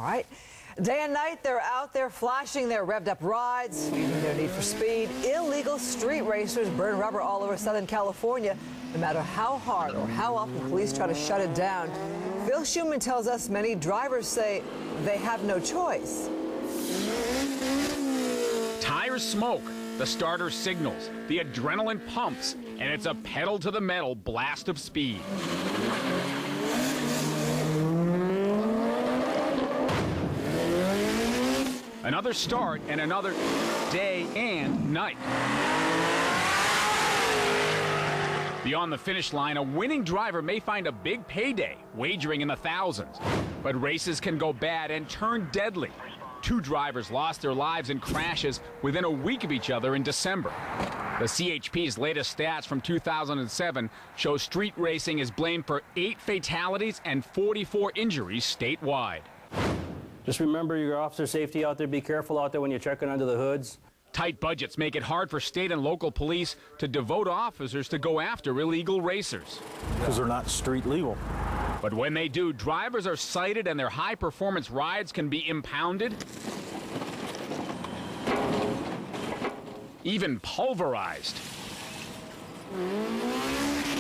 All right. Day and night, they're out there flashing their revved-up rides, using their need for speed. Illegal street racers burn rubber all over Southern California, no matter how hard or how often police try to shut it down. Phil Schumann tells us many drivers say they have no choice. Tires smoke, the starter signals, the adrenaline pumps, and it's a pedal-to-the-metal blast of speed. Another start and another day and night. Beyond the finish line, a winning driver may find a big payday, wagering in the thousands. But races can go bad and turn deadly. 2 drivers lost their lives in crashes within a week of each other in December. The CHP's latest stats from 2007 show street racing is blamed for 8 fatalities and 44 injuries statewide. Just remember your officer safety out there. Be careful out there when you're checking under the hoods. Tight budgets make it hard for state and local police to devote officers to go after illegal racers. Because they're not street legal. But when they do, drivers are cited and their high-performance rides can be impounded, even pulverized.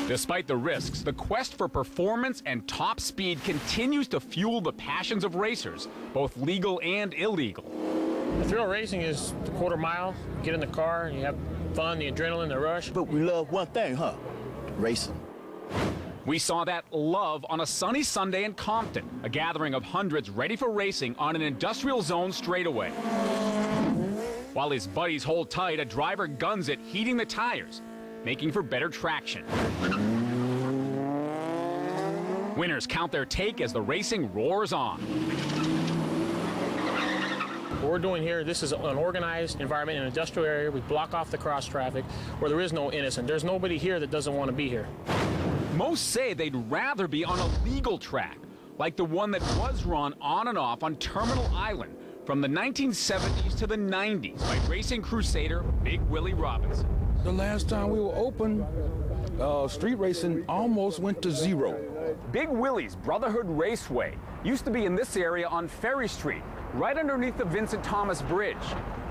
Despite the risks, the quest for performance and top speed continues to fuel the passions of racers, both legal and illegal. The thrill of racing is the quarter mile, get in the car, you have fun, the adrenaline, the rush. But we love one thing, huh? Racing. We saw that love on a sunny Sunday in Compton, a gathering of hundreds ready for racing on an industrial zone straightaway. While his buddies hold tight, a driver guns it, heating the tires, making for better traction. Winners count their take as the racing roars on. What we're doing here, this is an organized environment in an industrial area. We block off the cross traffic where there is no innocent. There's nobody here that doesn't want to be here. Most say they'd rather be on a legal track, like the one that was run on and off on Terminal Island from the 1970s to the 90s by racing crusader Big Willie Robinson. The last time we were open, street racing almost went to zero. Big Willie's Brotherhood Raceway used to be in this area on Ferry Street, right underneath the Vincent Thomas Bridge.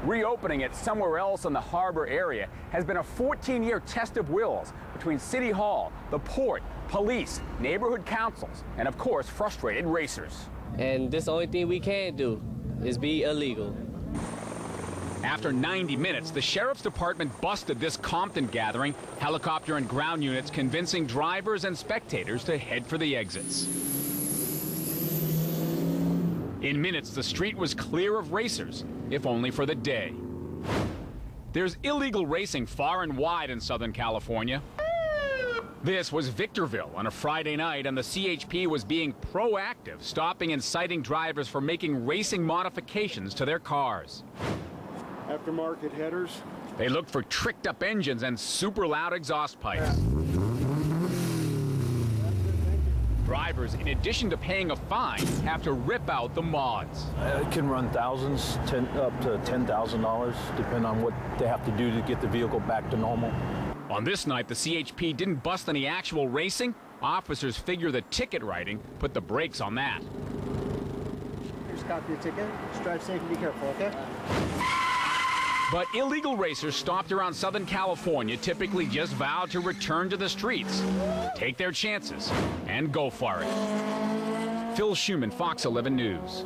Reopening it somewhere else in the harbor area has been a 14-year test of wills between City Hall, the port, police, neighborhood councils, and of course, frustrated racers. And this the only thing we can do is be illegal. After 90 minutes, the Sheriff's Department busted this Compton gathering, helicopter and ground units convincing drivers and spectators to head for the exits. In minutes, the street was clear of racers, if only for the day. There's illegal racing far and wide in Southern California. This was Victorville on a Friday night, and the CHP was being proactive, stopping and citing drivers for making racing modifications to their cars. Aftermarket headers. They looked for tricked-up engines and super loud exhaust pipes. Drivers, in addition to paying a fine, have to rip out the mods. It can run thousands, up to $10,000, depending on what they have to do to get the vehicle back to normal. On this night, the CHP didn't bust any actual racing. Officers figure the ticket writing put the brakes on that. Here's a copy of your ticket. Just drive safe and be careful, okay? But illegal racers stopped around Southern California typically just vowed to return to the streets, take their chances, and go for it. Phil Schumann, Fox 11 News.